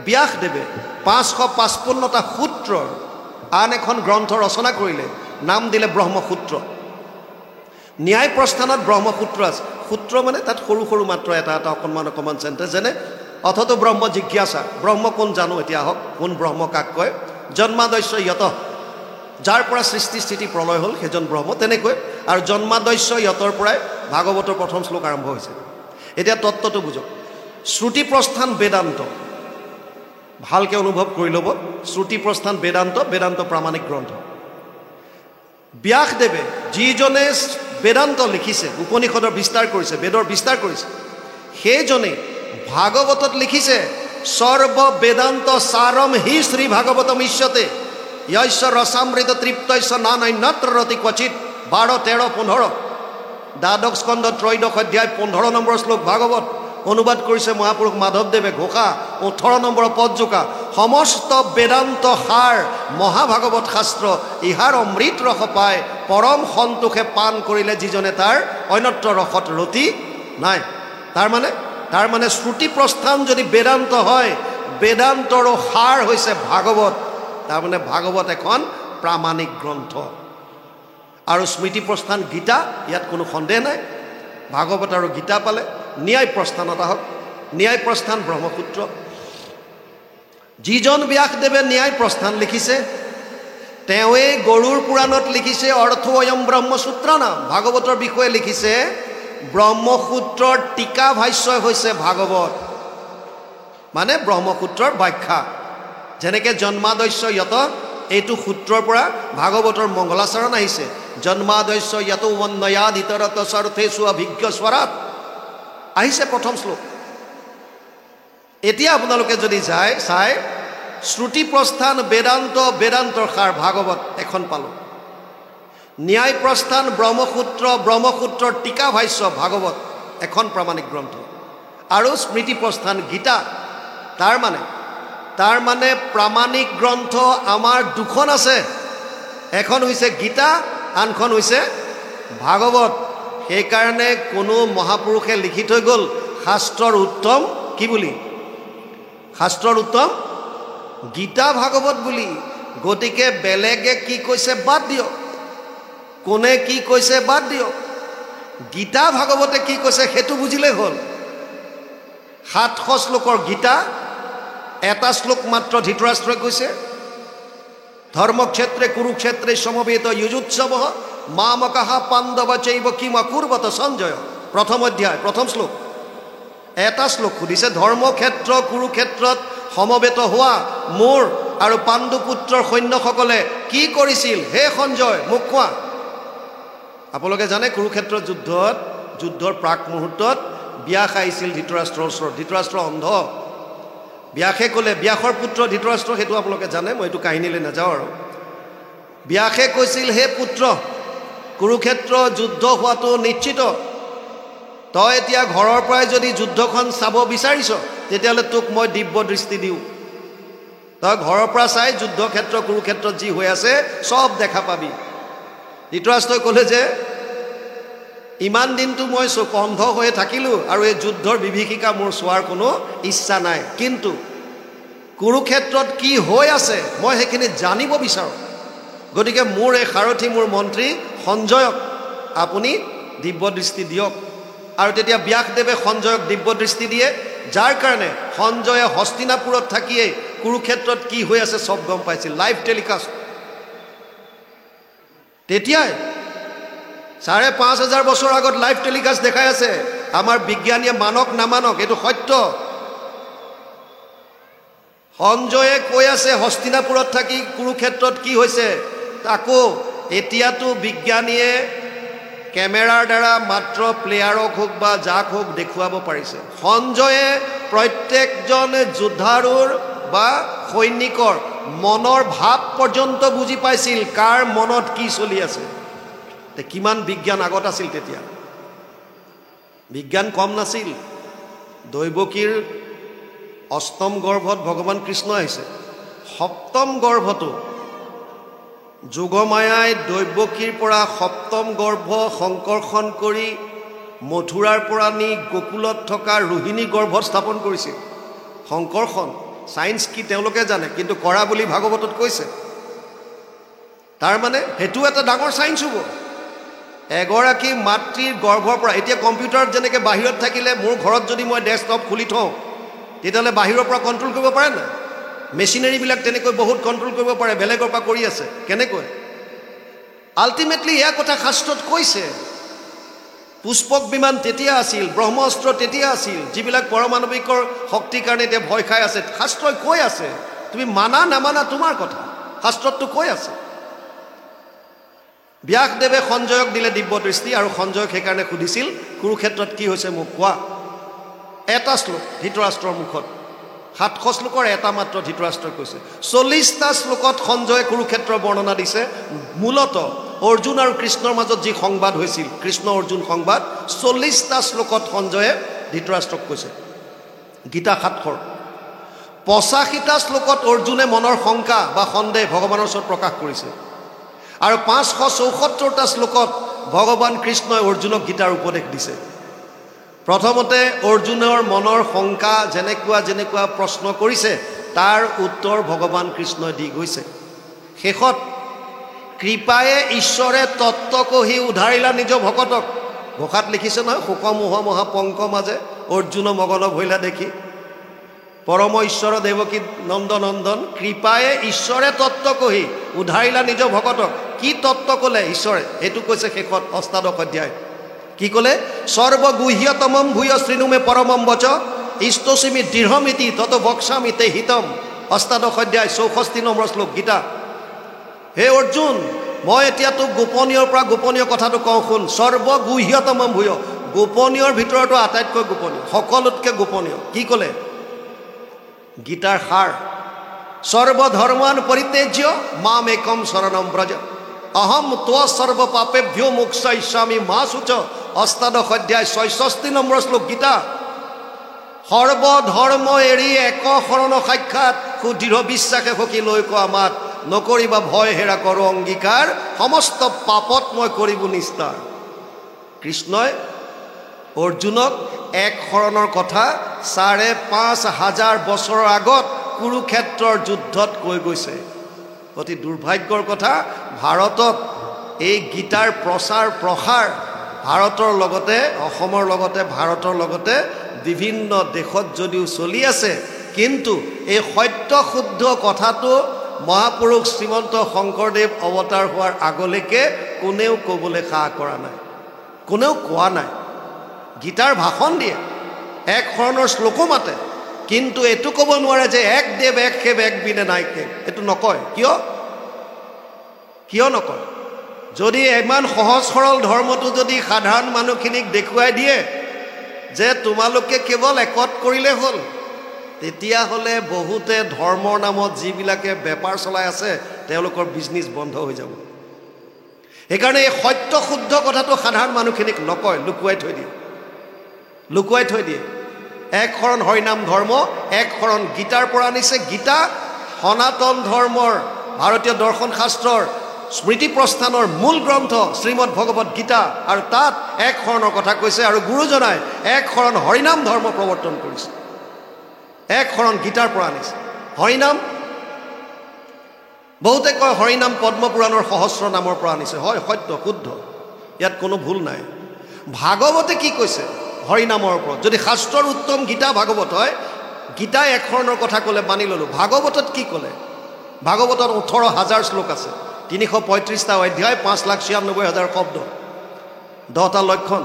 ব্যাসদেৱে 555টা সূত্ৰৰ আন এখন গ্ৰন্থ ৰচনা কৰিলে, নাম দিলে ব্ৰহ্মসূত্ৰ। ন্যায় প্ৰস্থানত ব্ৰহ্মসূত্ৰ আছে। সূত্ৰ মানে তাত সৰু সৰু মাত্ৰ এটা এটা অকণমান চেণ্টেঞ্চ, যেনে অথতো ব্ৰহ্ম জিজ্ঞাসা, ব্ৰহ্ম কোন জানো, এতিয়া আহক, কোন ব্ৰহ্ম কাক কয়? জন্মাদস্য য়ত, যাৰ পৰা সৃষ্টি স্থিতি প্ৰলয় হ'ল সেইজন ব্ৰহ্ম, তেনেকৈ। আৰু জন্মাদস্য য়তৰ পৰাই ভাগৱতৰ প্ৰথম শ্লোক আৰম্ভ হৈছে। এতিয়া তত্ত্বটো বুজক। শ্ৰুতি প্ৰস্থান বেদান্ত, ভালকৈ অনুভৱ কৰি ল'ব। শ্ৰুতি প্ৰস্থান বেদান্ত, বেদান্ত প্ৰামাণিক গ্ৰন্থ। ব্যাসদেৱে যিজনে বেদান্ত লিখিছে, উপনিষদৰ বিস্তাৰ কৰিছে, বেদৰ বিস্তাৰ কৰিছে, সেইজনে ভাগৱতত লিখিছে সৰ্ব বেদান্ত সাৰম হি শ্ৰী ভাগৱতম ইষ্যতে য়স্য ৰসামৃত তৃপ্তস্য নানন্যত্ৰ ৰতি ক্বচিত। 12, 13, 15 দ্বাদশ স্কন্ধ 13 অধ্যায় 15 নম্বৰ শ্লোক ভাগৱত। অনুবাদ কৰিছে মহাপুৰুষ মাধৱদেৱে ঘোষা। 18 নম্বৰ পদজোকা। সমস্ত বেদান্ত সাৰ মহাভাগৱত শাস্ত্ৰ, ইহাৰ অমৃত ৰস পায় পৰম সন্তোষে পান কৰিলে যিজনে তাৰ অন্যত্ৰ ৰসত ৰতি নাই। তাৰ মানে শ্ৰুতি প্ৰস্থান যদি বেদান্ত হয়, বেদান্তৰো সাৰ হৈছে ভাগৱত। তাৰমানে ভাগৱত এখন প্ৰামাণিক গ্ৰন্থ। আৰু স্মৃতি প্ৰস্থান গীতা, ইয়াত কোনো সন্দেহ নাই। ভাগৱত আৰু গীতা পালে। ন্যায় প্ৰস্থানত আহক। ন্যায় প্ৰস্থান ব্ৰহ্মসূত্ৰ। যিজন ব্যাসদেৱে ন্যায় প্ৰস্থান লিখিছে তেওঁৱে গৰুড় পুৰাণত লিখিছে অৰ্থ অয়ম ব্ৰহ্মসূত্ৰ নাম। ভাগৱতৰ বিষয়ে লিখিছে ব্ৰহ্মসূত্ৰৰ টীকা ভাষ্য হৈছে ভাগৱত, মানে ব্ৰহ্মসূত্ৰৰ ব্যাখ্যা। যেনেকৈ জন্মাদস্য য়ত, এইটো সূত্ৰৰ পৰা ভাগৱতৰ মংগলাচৰণ আহিছে। জন্মাদস্য য়ত বন্দয়াদ ইতৰত স্বৰ্থেষু অভিজ্ঞ স্বৰাত আহিছে প্ৰথম শ্লোক। এতিয়া আপোনালোকে যদি চাই শ্ৰুতি প্ৰস্থান বেদান্ত, বেদান্তৰ সাৰ ভাগৱত এখন পালোঁ। ন্যায় প্ৰস্থান ব্ৰহ্মসূত্ৰ, ব্ৰহ্মসূত্ৰৰ টীকা ভাষ্য ভাগৱত এখন প্ৰামাণিক গ্ৰন্থ। আৰু স্মৃতি প্ৰস্থান গীতা। তাৰ মানে প্ৰামাণিক গ্ৰন্থ আমাৰ দুখন আছে। এখন হৈছে গীতা, আনখন হৈছে ভাগৱত। সেইকাৰণে কোনো মহাপুৰুষে লিখি থৈ গ'ল শাস্ত্ৰৰ উত্তম কি বুলি? শাস্ত্ৰৰ উত্তম গীতা ভাগৱত বুলি। গতিকে বেলেগে কি কৈছে বাদ দিয়ক, কোনে কি কৈছে বাদ দিয়ক, গীতা ভাগৱতে কি কৈছে সেইটো বুজিলেই হ'ল। 700 শ্লোকৰ গীতা, এটা শ্লোক মাত্ৰ ধৃতৰাষ্ট্ৰই কৈছে, ধৰ্মক্ষেত্ৰে কুৰুক্ষেত্ৰে সমবেত যুজুৎসৱ মামকাহ পাণ্ডৱ চৈব কিম কুৰ্বত সঞ্জয়। প্ৰথম অধ্যায় প্ৰথম শ্লোক, এটা শ্লোক সুধিছে, ধৰ্মক্ষেত্ৰ কুৰুক্ষেত্ৰত সমবেত হোৱা মোৰ আৰু পাণ্ডুপুত্ৰৰ সৈন্যসকলে কি কৰিছিল হে সঞ্জয় মোক কোৱা। আপোনালোকে জানে কুৰুক্ষেত্ৰৰ যুদ্ধৰ প্ৰাক মুহূৰ্তত ব্যাস আহিছিল ধৃতৰাষ্ট্ৰৰ ওচৰত। ধৃতৰাষ্ট্ৰ অন্ধ। ব্যাসে ক'লে, ব্যাসৰ পুত্ৰ ধৃতৰাষ্ট্ৰ, সেইটো আপোনালোকে জানে, মই এইটো কাহিনীলৈ নাযাওঁ আৰু। ব্যাসে কৈছিল, হে পুত্ৰ, কুৰুক্ষেত্ৰ যুদ্ধ হোৱাটো নিশ্চিত। তই এতিয়া ঘৰৰ পৰাই যদি যুদ্ধখন চাব বিচাৰিছ তেতিয়াহ'লে তোক মই দিব্য দৃষ্টি দিওঁ। তই ঘৰৰ পৰা চাই যুদ্ধক্ষেত্ৰ কুৰুক্ষেত্ৰত যি হৈ আছে চব দেখা পাবি। ধৃতৰাষ্ট্ৰই ক'লে যে ইমান দিনটো মই অন্ধ হৈ থাকিলোঁ আৰু এই যুদ্ধৰ বিভীষিকা মোৰ চোৱাৰ কোনো ইচ্ছা নাই, কিন্তু কুৰুক্ষেত্ৰত কি হৈ আছে মই সেইখিনি জানিব বিচাৰোঁ। গতিকে মোৰ এই সাৰথী, মোৰ মন্ত্ৰী সঞ্জয়ক আপুনি দিব্য দৃষ্টি দিয়ক। আৰু তেতিয়া ব্যাসদেৱে সঞ্জয়ক দিব্য দৃষ্টি দিয়ে, যাৰ কাৰণে সঞ্জয়ে হস্তিনাপুৰত থাকিয়েই কুৰুক্ষেত্ৰত কি হৈ আছে চব গম পাইছিল, লাইভ টেলিকাষ্ট। তেতিয়াই 5,500 বছৰ আগত লাইভ টেলিকাষ্ট দেখাই আছে। আমাৰ বিজ্ঞানীয়ে মানক নামানক, এইটো সত্য। সঞ্জয়ে কৈ আছে হস্তিনাপুৰত থাকি কুৰুক্ষেত্ৰত কি হৈছে। তাকো এতিয়াতো বিজ্ঞানীয়ে কেমেৰাৰ দ্বাৰা মাত্ৰ প্লেয়াৰক হওক বা যাক হওক দেখুৱাব পাৰিছে। সঞ্জয়ে প্ৰত্যেকজন যোদ্ধাৰুৰ বা সৈনিকৰ মনৰ ভাৱ পৰ্যন্ত বুজি পাইছিল, কাৰ মনত কি চলি আছে। কিমান বিজ্ঞান আগত আছিল তেতিয়া, বিজ্ঞান কম নাছিল। দৈৱকীৰ 8ম গৰ্ভত ভগৱান কৃষ্ণ আহিছে, 7ম গৰ্ভতো যোগমায়াই দৈৱকীৰ পৰা 7ম গৰ্ভ সংকৰ্ষণ কৰি মথুৰাৰ পৰা নি গোকুলত থকা ৰোহিণী গৰ্ভত স্থাপন কৰিছিল। সংকৰ্ষণ ছায়েন্স কি তেওঁলোকে জানে, কিন্তু কৰা বুলি ভাগৱতত কৈছে। তাৰমানে সেইটো এটা ডাঙৰ ছায়েন্স হ'ব। এগৰাকী মাতৃৰ গৰ্ভৰ পৰা, এতিয়া কম্পিউটাৰত যেনেকৈ বাহিৰত থাকিলে মোৰ ঘৰত যদি মই ডেস্কটপ খুলি থওঁ তেতিয়াহ'লে বাহিৰৰ পৰা কণ্ট্ৰল কৰিব পাৰে না। মেচিনাৰীবিলাক তেনেকৈ বহুত কণ্ট্ৰল কৰিব পাৰে, বেলেগৰ পৰা কৰি আছে। কেনেকৈ? আল্টিমেটলি এয়া কথা শাস্ত্ৰত কৈছে। পুষ্পক বিমান তেতিয়া আছিল, ব্ৰহ্মাস্ত্ৰ তেতিয়া আছিল, যিবিলাক পৰমাণৱিকৰ শক্তিৰ কাৰণে এতিয়া ভয় খাই আছে। শাস্ত্ৰই কৈ আছে, তুমি মানা নামানা তোমাৰ কথা, শাস্ত্ৰততো কৈ আছে। ব্যাসদেৱে সঞ্জয়ক দিলে দিব্য দৃষ্টি, আৰু সঞ্জয়ক সেইকাৰণে সুধিছিল কুৰুক্ষেত্ৰত কি হৈছে মোক কোৱা। এটা শ্লোক ধৃতৰাষ্ট্ৰৰ মুখত, 700 শ্লোকৰ এটা মাত্ৰ ধৃতৰাষ্ট্ৰই কৈছে। 40টা শ্লোকত সঞ্জয়ে কুৰুক্ষেত্ৰৰ বৰ্ণনা দিছে। মূলত অৰ্জুন আৰু কৃষ্ণৰ মাজত যি সংবাদ হৈছিল, কৃষ্ণ অৰ্জুন সংবাদ, 40টা শ্লোকত সঞ্জয়ে ধৃতৰাষ্ট্ৰক কৈছে। গীতা 700। 85টা শ্লোকত অৰ্জুনে মনৰ শংকা বা সন্দেহ ভগৱানৰ ওচৰত প্ৰকাশ কৰিছে। আৰু 574টা শ্লোকত ভগৱান কৃষ্ণই অৰ্জুনক গীতাৰ উপদেশ দিছে। প্ৰথমতে অৰ্জুনৰ মনৰ শংকা যেনেকুৱা প্ৰশ্ন কৰিছে তাৰ উত্তৰ ভগৱান কৃষ্ণই দি গৈছে। শেষত কৃপায়ে ঈশ্বৰে তত্ত্ব কহি উধাৰিলা নিজ ভকতক। ঘোষাত লিখিছে নহয়, শোকমোহ মহাপংক মাজে অৰ্জুন মগন ভৈলা দেখি। পৰম ঈশ্বৰ দেৱকী নন্দনন্দন, কৃপায়ে ঈশ্বৰে তত্ত্ব কহি উধাৰিলা নিজ ভকতক। কি তত্ত্ব ক'লে ঈশ্বৰে, এইটো কৈছে শেষত 8দশ অধ্যায়। কি ক'লে? সৰ্বগুহ্যতমম ভূয় শৃণুমে পৰমম বচ ইষ্টসীমি দৃঢ়মিতি তত বক্সামি তে হিতম। 8দশ অধ্যায় 64 নম্বৰ শ্লোক গীতা। হে অৰ্জুন, মই এতিয়া তোক গোপনীয়ৰ পৰা গোপনীয় কথাটো কওঁ শুন। সৰ্বগুহ্যতমম ভূয়, গোপনীয়ৰ ভিতৰতো আটাইতকৈ গোপনীয়, সকলোতকৈ গোপনীয়। কি ক'লে? গীতাৰ সাৰ। সৰ্বধৰ্মান পৰিত্যাজ্য মাম একম শৰণম ব্ৰজ অহম ত্ব সৰ্ব পাপেভ্যো মোক্ষয়িষ্যামি মা শুচ। 8দশ অধ্যায় 66 নম্বৰ শ্লোক গীতা। সৰ্বধৰ্ম এৰি এক শৰণ সাক্ষাৎ সুদৃঢ় বিশ্বাসে সখী লৈ কোৱা মাত নকৰিবা ভয় হেৰা কৰো অংগীকাৰ সমস্ত পাপত মই কৰিব নিস্তাৰ কৃষ্ণই অৰ্জুনক এক শৰণৰ কথা ৫,৫০০ বছৰৰ আগত কুৰুক্ষেত্ৰৰ যুদ্ধত কৈ গৈছে অতি দুৰ্ভাগ্যৰ কথা ভাৰতত এই গীতাৰ প্ৰচাৰ প্ৰসাৰ ভাৰতৰ লগতে অসমৰ লগতে ভাৰতৰ লগতে বিভিন্ন দেশত যদিও চলি আছে কিন্তু এই সত্য শুদ্ধ কথাটো মহাপুৰুষ শ্ৰীমন্ত শংকৰদেৱ অৱতাৰ হোৱাৰ আগলৈকে কোনেও ক'বলৈ সাহ কৰা নাই কোনেও কোৱা নাই গীতাৰ ভাষণ দিয়ে এক শৰণৰ শ্লোকো মাতে কিন্তু এটো ক'ব নোৱাৰে যে এক দেৱ এক সেৱ এক বিনে নাই কেৱ এটো নকয় কিয় নকয় যদি ইমান সহজ সৰল ধৰ্মটো যদি সাধাৰণ মানুহখিনিক দেখুৱাই দিয়ে যে তোমালোকে কেৱল একত কৰিলে হ'ল তেতিয়াহ'লে বহুতে ধৰ্মৰ নামত যিবিলাকে বেপাৰ চলাই আছে তেওঁলোকৰ বিজনেছ বন্ধ হৈ যাব সেইকাৰণে এই সত্য শুদ্ধ কথাটো সাধাৰণ মানুহখিনিক নকয় লুকুৱাই থৈ দিয়ে এক শৰণ হৰিনাম ধৰ্ম এক শৰণ গীতাৰ পৰা আনিছে গীতা সনাতন ধৰ্মৰ ভাৰতীয় দৰ্শন শাস্ত্ৰৰ স্মৃতি প্ৰস্থানৰ মূল গ্ৰন্থ শ্ৰীমদ ভগৱত গীতা আৰু তাত এক শৰণৰ কথা কৈছে আৰু গুৰুজনাই এক শৰণ হৰিনাম ধৰ্ম প্ৰৱৰ্তন কৰিছে এক শৰণ গীতাৰ পৰা আনিছে হৰিনাম বহুতে কয় হৰিনাম পদ্মপুৰাণৰ সহস্ৰ নামৰ পৰা আনিছে হয় সত্য শুদ্ধ ইয়াত কোনো ভুল নাই ভাগৱতে কি কৈছে হৰিনামৰ ওপৰত যদি শাস্ত্ৰৰ উত্তম গীতা ভাগৱত হয় গীতাই এক শৰণৰ কথা ক'লে মানি ল'লোঁ ভাগৱতত কি ক'লে ভাগৱতত ১৮,০০০ শ্লোক আছে ৩৩৫টা অধ্যায় ৫,৯৬,০০০ শব্দ 10টা লক্ষণ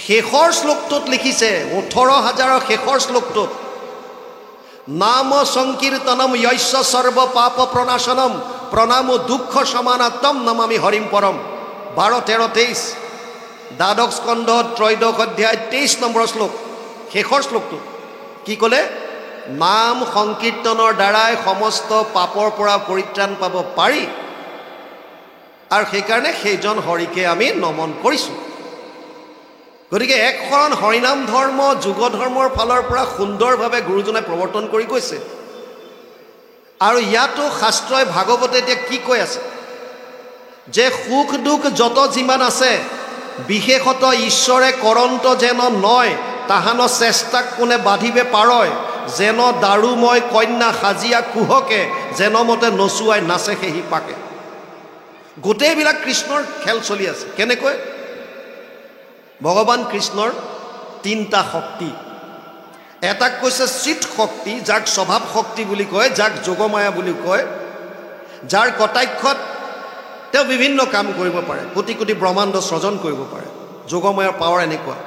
শেষৰ শ্লোকটোত লিখিছে ১৮,০০০ৰ শেষৰ শ্লোকটোত নাম সংকীৰ্তনম য়স্য সৰ্ব পাপ প্ৰণাশনম প্ৰণামো দুঃখ সমানাত্তম নমামি হৰিম পৰম ১২, ১৩, ২৩ দ্বাদশ স্কন্ধ ত্ৰয়োদশ অধ্যায় ২৩ নম্বৰ শ্লোক শেষৰ শ্লোকটো কি ক'লে নাম সংকীৰ্তনৰ দ্বাৰাই সমস্ত পাপৰ পৰা পৰিত্ৰাণ পাব পাৰি আৰু সেইকাৰণে সেইজন হৰিকে আমি নমন কৰিছোঁ গতিকে এক শৰণ হৰিনাম ধৰ্ম যুগ ধৰ্মৰ ফালৰ পৰা সুন্দৰভাৱে গুৰুজনাই প্ৰৱৰ্তন কৰি গৈছে আৰু ইয়াতো শাস্ত্ৰই ভাগৱতে এতিয়া কি কৈ আছে যে সুখ দুখ যত যিমান আছে বিশেষত ঈশ্বৰে কৰন্ত যেন নয় তাহান চেষ্টাক কোনে বাধিবে পাৰয় যেন দাৰুময় কন্যা সাজিয়া কুহকে যেন মতে নচুৱাই নাচে সেহি পাকে গোটেইবিলাক কৃষ্ণৰ খেল চলি আছে কেনেকৈ ভগৱান কৃষ্ণৰ 3টা শক্তি এটাক কৈছে চিত শক্তি যাক স্বভাৱ শক্তি বুলি কয় যাক যোগমায়া বুলি কয় যাৰ কটাক্ষত তেওঁ বিভিন্ন কাম কৰিব পাৰে কোটি কোটি ব্ৰহ্মাণ্ড সৃজন কৰিব পাৰে যোগমায়াৰ পাৱাৰ এনেকুৱা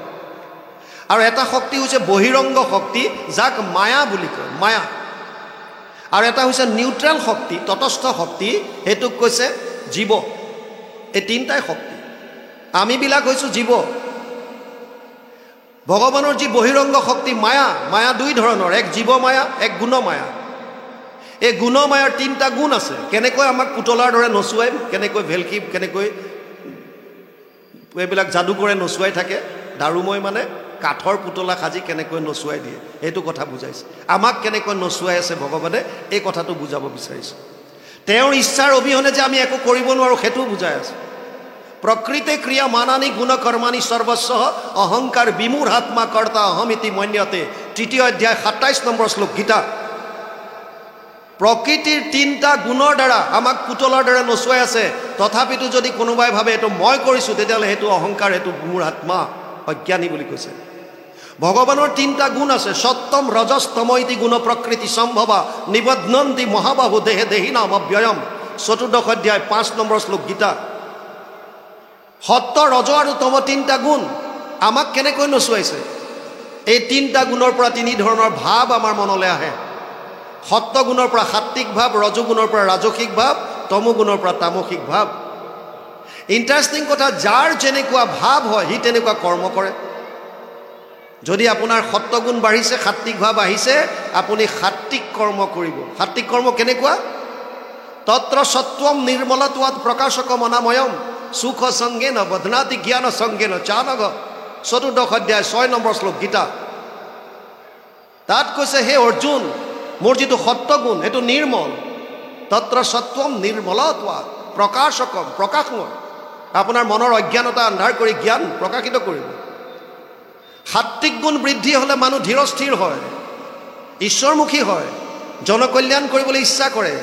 আৰু এটা শক্তি হৈছে বহিৰংগ শক্তি যাক মায়া বুলি কয় মায়া আৰু এটা হৈছে নিউট্ৰেল শক্তি তটস্থ শক্তি হেতুক কৈছে জীৱ এই 3টাই শক্তি আমিবিলাক হৈছোঁ জীৱ ভগৱানৰ যি বহিৰংগ শক্তি মায়া 2 ধৰণৰ এক জীৱ মায়া এক গুণ মায়া এই গুণ মায়াৰ 3টা গুণ আছে কেনেকৈ আমাক পুতলাৰ দৰে নচুৱাই কেনেকৈ ভেলকি কেনেকৈ এইবিলাক যাদু কৰে নচুৱাই থাকে দাৰুময় মানে কাঠৰ পুতলা সাজি কেনেকৈ নচুৱাই দিয়ে এইটো কথা বুজাইছে আমাক কেনেকৈ নচুৱাই আছে ভগৱানে এই কথাটো বুজাব বিচাৰিছে তেওঁৰ ইচ্ছাৰ অবিহনে যে আমি একো কৰিব নোৱাৰোঁ সেইটো বুজাই আছে প্ৰকৃতে ক্ৰিয়া মানানি গুণ কৰ্মানি সৰ্বস্ব অহংকাৰ বিমূঢ়াত্মা কৰ্তা অহমিতি মন্যতে 3য় অধ্যায় 27 নম্বৰ শ্লোক গীতা প্ৰকৃতিৰ 3টা গুণৰ দ্বাৰা আমাক পুতলাৰ দৰে নচুৱাই আছে তথাপিতো যদি কোনোবাই ভাবে এইটো মই কৰিছোঁ তেতিয়াহ'লে সেইটো অহংকাৰ সেইটো বিমূঢ়াত্মা অজ্ঞানী বুলি কৈছে ভগৱানৰ 3টা গুণ আছে সত্যম ৰজস তম ইতি গুণ প্ৰকৃতি সম্ভৱা নিবধ্নন্তি মহাবাহু দেহে দেহিনাম অব্যয়ম 14শ অধ্যায় 5 নম্বৰ শ্লোক গীতা সত্য ৰজ আৰু তম 3টা গুণ আমাক কেনেকৈ নচুৱাইছে এই 3টা গুণৰ পৰা 3 ধৰণৰ ভাৱ আমাৰ মনলৈ আহে সত্য গুণৰ পৰা সাত্বিক ভাৱ ৰজ গুণৰ পৰা ৰাজসিক ভাৱ তম গুণৰ পৰা তামসিক ভাৱ ইণ্টাৰেষ্টিং কথা যাৰ যেনেকুৱা ভাৱ হয় সি তেনেকুৱা কৰ্ম কৰে যদি আপোনাৰ সত্য গুণ বাঢ়িছে সাত্বিক ভাৱ আহিছে আপুনি সাত্বিক কৰ্ম কৰিব সাত্বিক কৰ্ম কেনেকুৱা তত্ৰ সত্বম নিৰ্মলত্বাৎ প্ৰকাশক মনাময়ম সুখ সঙ্গে ন বদনাতি জ্ঞান সঙ্গে ন চানগ 14শ অধ্যায় 6 নম্বৰ শ্লোক গীতা তাত কৈছে হে অৰ্জুন মোৰ যিটো সত্য গুণ সেইটো নিৰ্মল তত্ৰ সত্বম নিৰ্মলত্বাৎ প্ৰকাশকম প্ৰকাশময় আপোনাৰ মনৰ অজ্ঞানতা আন্ধাৰ কৰি জ্ঞান প্ৰকাশিত কৰিব সাত্বিক গুণ বৃদ্ধি হ'লে মানুহ ধীৰস্থিৰ হয় ঈশ্বৰমুখী হয় জনকল্যাণ কৰিবলৈ ইচ্ছা কৰে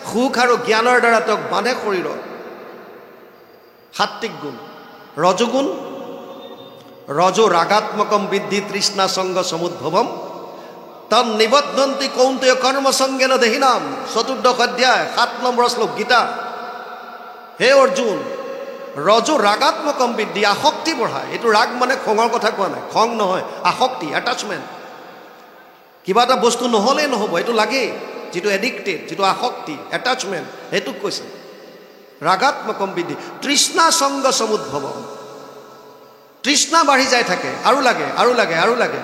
সুখ আৰু জ্ঞানৰ দ্বাৰা তেওঁক বান্ধে শৰীৰত সাত্বিক গুণ ৰজোগুণ ৰজো ৰাগাত্মকম বৃদ্ধি তৃষ্ণা সংগ সমুদ্ভৱম তন নিবদ্ধন্তি কৌন্তেয় কৰ্মসংগেন দেহিনাম ৪ৰ্থ অধ্যায় ৭ নম্বৰ শ্লোক গীতা হে অৰ্জুন ৰজো ৰাগাত্মকম বৃদ্ধি আসক্তি বঢ়ায় এইটো ৰাগ মানে খঙৰ কথা কোৱা নাই খং নহয় আসক্তি এটাচমেণ্ট কিবা এটা বস্তু নহ'লেই নহ'ব এইটো লাগেই যিটো এডিক্টেড যিটো আসক্তি এটাচমেণ্ট সেইটোক কৈছে ৰাগাত্মকম বৃদ্ধি তৃষ্ণা সংগ সমুদ্ভৱম তৃষ্ণা বাঢ়ি যাই থাকে আৰু লাগে আৰু লাগে আৰু লাগে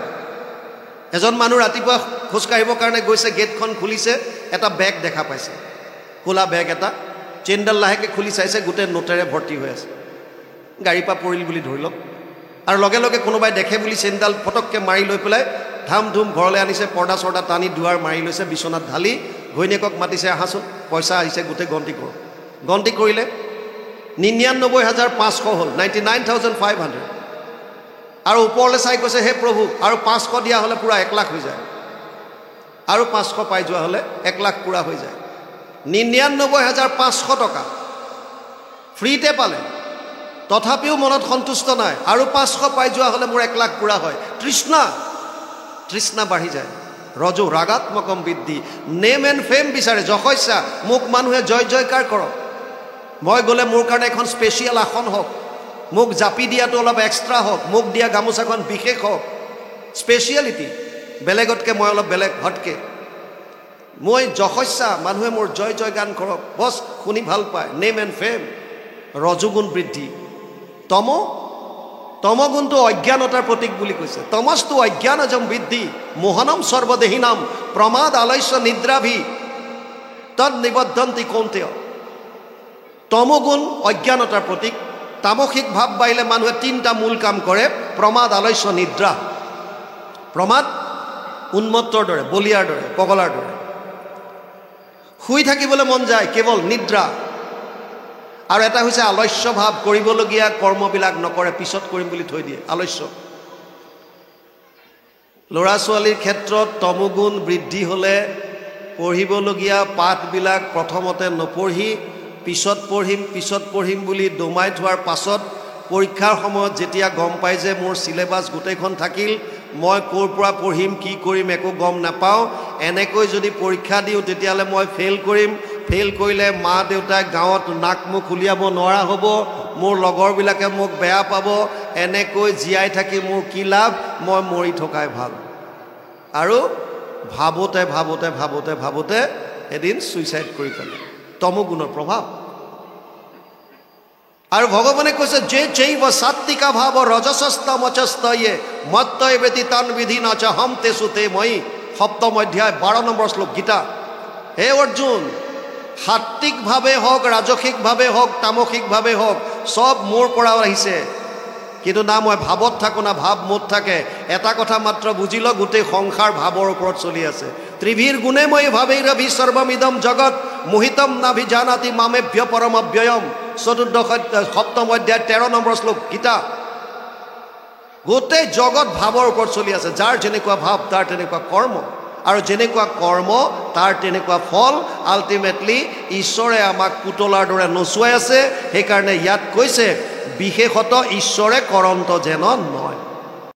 এজন মানুহ ৰাতিপুৱা খোজ কাঢ়িবৰ কাৰণে গৈছে গেটখন খুলিছে এটা বেগ দেখা পাইছে কোলা বেগ এটা চেইনডাল লাহেকৈ খুলি চাইছে গোটেই নোটেৰে ভৰ্তি হৈ আছে গাড়ীৰ পৰা পৰিল বুলি ধৰি লওক আৰু লগে লগে কোনোবাই দেখে বুলি চেইনডাল পটককৈ মাৰি লৈ পেলাই ধাম ধুম ঘৰলৈ আনিছে পৰ্দা চৰ্দা টানি দুৱাৰ মাৰি লৈছে বিচনাত ঢালি ঘৈণীয়েকক মাতিছে আহাচোন পইচা আহিছে গোটেই গন্তি কৰক গন্তি কৰিলে ৯৯,৫০০ হ'ল 99,500 আৰু ওপৰলৈ চাই কৈছে হে প্ৰভু আৰু 500 দিয়া হ'লে পূৰা 1 লাখ হৈ যায় আৰু 500 পাই যোৱা হ'লে 1 লাখ পূৰা হৈ যায় ৯৯,৫০০ টকা ফ্ৰীতে পালে তথাপিও মনত সন্তুষ্ট নাই আৰু 500 পাই যোৱা হ'লে মোৰ 1 লাখ পূৰা হয় তৃষ্ণা বাঢ়ি যায় ৰজো ৰাগাত্মকম বৃদ্ধি নেম এণ্ড ফেম বিচাৰে যশস্যা মোক মানুহে জয় জয়কাৰ কৰক মই গ'লে মোৰ কাৰণে এখন স্পেচিয়েল আসন হওক মোক জাপি দিয়াটো অলপ এক্সট্ৰা হওক মোক দিয়া গামোচাখন বিশেষ হওক স্পেচিয়েলিটি বেলেগতকৈ মই অলপ বেলেগ হটকে মই যশস্যা মানুহে মোৰ জয় জয় গান কৰক বছ শুনি ভাল পায় নেম এণ্ড ফেম ৰজোগুণ বৃদ্ধি তমগুণটো অজ্ঞানতাৰ প্ৰতীক বুলি কৈছে তমস্তু অজ্ঞানজম বৃদ্ধি মোহনম সৰ্বদেহিনাম প্ৰমাদ আলস্য নিদ্ৰাভি তদ নিবদ্ধন্তি কৌন্তেয় তমগুণ অজ্ঞানতাৰ প্ৰতীক তামসিক ভাৱ বাঢ়িলে মানুহে 3টা মূল কাম কৰে প্ৰমাদ আলস্য নিদ্ৰা প্ৰমাদ উন্মত্তৰ দৰে বলিয়াৰ দৰে পগলাৰ দৰে শুই থাকিবলৈ মন যায় কেৱল নিদ্ৰা আৰু এটা হৈছে আলস্য ভাৱ কৰিবলগীয়া কৰ্মবিলাক নকৰে পিছত কৰিম বুলি থৈ দিয়ে আলস্য ল'ৰা ছোৱালীৰ ক্ষেত্ৰত তমগুণ বৃদ্ধি হ'লে পঢ়িবলগীয়া পাঠবিলাক প্ৰথমতে নপঢ়ি পিছত পঢ়িম বুলি দমাই থোৱাৰ পাছত পৰীক্ষাৰ সময়ত যেতিয়া গম পাই যে মোৰ চিলেবাছ গোটেইখন থাকিল মই ক'ৰ পৰা পঢ়িম কি কৰিম একো গম নাপাওঁ এনেকৈ যদি পৰীক্ষা দিওঁ তেতিয়াহ'লে মই ফেইল কৰিলে মা দেউতাই গাঁৱত নাক মুখ উলিয়াব নোৱাৰা হ'ব মোৰ লগৰবিলাকে মোক বেয়া পাব এনেকৈ জীয়াই থাকি মোৰ কি লাভ মই মৰি থকাই ভাল আৰু ভাবোতে এদিন ছুইচাইড কৰি পেলায় তমগুণৰ প্ৰভাৱ আৰু ভগৱানে কৈছে যে চৈব সাত্বিকা ভাৱ ৰজসস্তমচস্তয়ে মত্তয়ে বেতি তন বিধি নচ হম তেসু তে মই ৭ম অধ্যায় ১২ নম্বৰ শ্লোক গীতা হে অৰ্জুন সাত্বিকভাৱে হওক ৰাজসিকভাৱে হওক তামসিকভাৱে হওক সব মোৰ পৰা আহিছে কিন্তু না মই ভাৱত থাকোঁ না ভাৱ মোত থাকে এটা কথা মাত্ৰ বুজি লওক গোটেই সংসাৰ ভাৱৰ ওপৰত চলি আছে ত্ৰিভীৰ গুণে মই ভাৱেৰভি সৰ্বমিদম জগত মোহিতম নাভিজানাতি মামেভ্য পৰমব্যয়ম ৭ম অধ্যায় ১৩ নম্বৰ শ্লোক গীতা গোটেই জগত ভাৱৰ ওপৰত চলি আছে যাৰ যেনেকুৱা ভাৱ তাৰ তেনেকুৱা কৰ্ম আৰু যেনেকুৱা কৰ্ম তাৰ তেনেকুৱা ফল আল্টিমেটলি ঈশ্বৰে আমাক পুতলাৰ দৰে নচুৱাই আছে সেইকাৰণে ইয়াত কৈছে বিশেষত ঈশ্বৰে কৰন্ত যেন নহয়